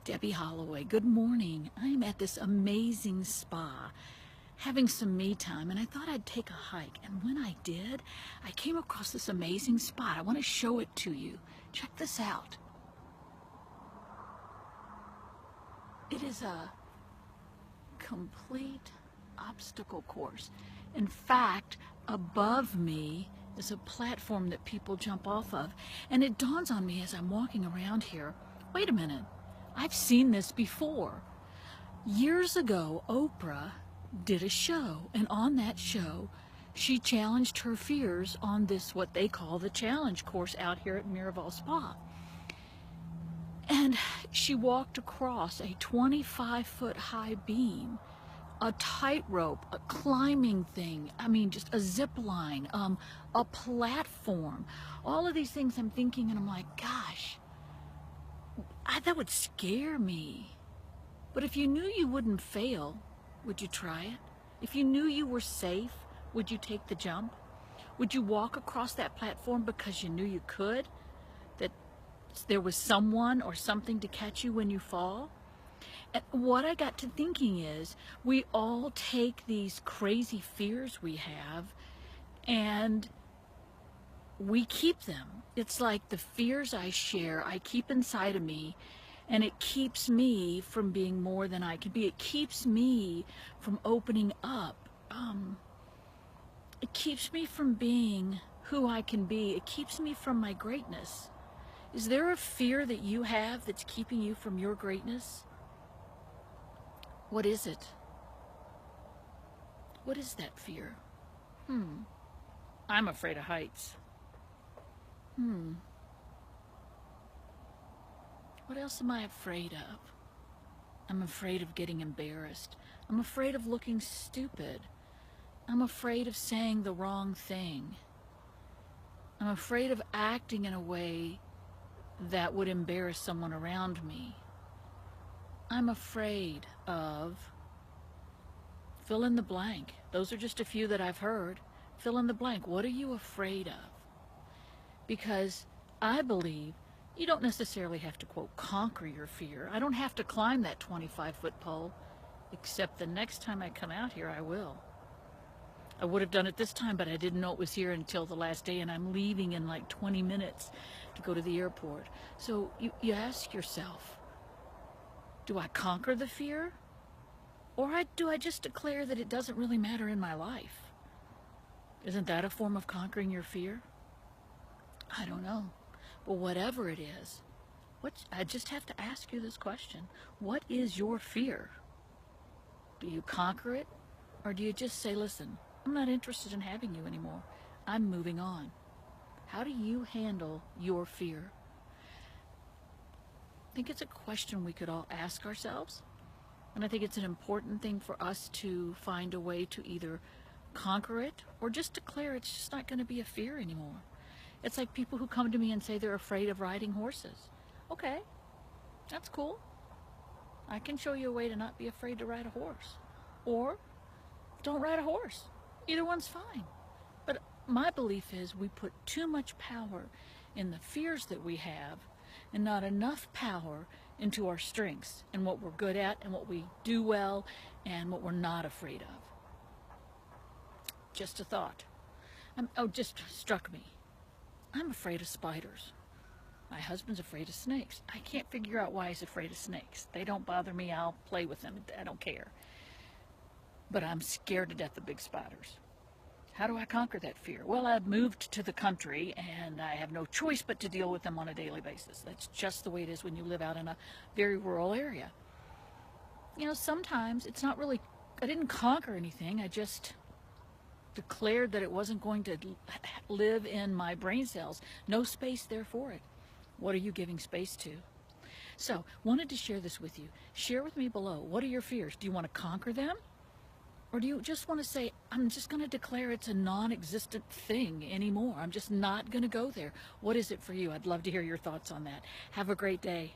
Debbie Holloway. Good morning. I'm at this amazing spa having some me time, and I thought I'd take a hike. And when I did, I came across this amazing spot. I want to show it to you. Check this out. It is a complete obstacle course. In fact, above me is a platform that people jump off of. And it dawns on me as I'm walking around here, wait a minute, I've seen this before. Years ago, Oprah did a show, and on that show, she challenged her fears on this, what they call the challenge course out here at Miraval Spa. And she walked across a 25-foot high beam, a tightrope, a climbing thing, I mean, just a zip line, a platform. All of these things I'm thinking, and I'm like, gosh, that would scare me. But if you knew you wouldn't fail, would you try it? If you knew you were safe, would you take the jump? Would you walk across that platform because you knew you could? That there was someone or something to catch you when you fall? And what I got to thinking is, we all take these crazy fears we have and we keep them. It's like the fears I share, I keep inside of me, and it keeps me from being more than I can be. It keeps me from opening up. It keeps me from being who I can be. It keeps me from my greatness. Is there a fear that you have that's keeping you from your greatness? What is it? What is that fear? I'm afraid of heights. What else am I afraid of? I'm afraid of getting embarrassed. I'm afraid of looking stupid. I'm afraid of saying the wrong thing. I'm afraid of acting in a way that would embarrass someone around me. I'm afraid of, fill in the blank. Those are just a few that I've heard. Fill in the blank. What are you afraid of? Because I believe you don't necessarily have to, quote, conquer your fear. I don't have to climb that 25-foot pole, except the next time I come out here, I will. I would have done it this time, but I didn't know it was here until the last day, and I'm leaving in like 20 minutes to go to the airport. So you ask yourself, do I conquer the fear? Or do I just declare that it doesn't really matter in my life? Isn't that a form of conquering your fear? I don't know. But whatever it is, I just have to ask you this question. What is your fear? Do you conquer it? Or do you just say, listen, I'm not interested in having you anymore. I'm moving on. How do you handle your fear? I think it's a question we could all ask ourselves. And I think it's an important thing for us to find a way to either conquer it or just declare it's just not going to be a fear anymore. It's like people who come to me and say they're afraid of riding horses. Okay, that's cool. I can show you a way to not be afraid to ride a horse. Or don't ride a horse. Either one's fine. But my belief is we put too much power in the fears that we have and not enough power into our strengths and what we're good at and what we do well and what we're not afraid of. Just a thought. Just struck me. I'm afraid of spiders. My husband's afraid of snakes. I can't figure out why he's afraid of snakes. They don't bother me. I'll play with them. I don't care. But I'm scared to death of big spiders. How do I conquer that fear? Well, I've moved to the country and I have no choice but to deal with them on a daily basis. That's just the way it is when you live out in a very rural area. You know, sometimes it's not really, I didn't conquer anything. I just declared that it wasn't going to live in my brain cells. No space there for it. What are you giving space to? So, wanted to share this with you. Share with me below. What are your fears? Do you want to conquer them? Or do you just want to say, I'm just going to declare it's a non-existent thing anymore. I'm just not going to go there. What is it for you? I'd love to hear your thoughts on that. Have a great day.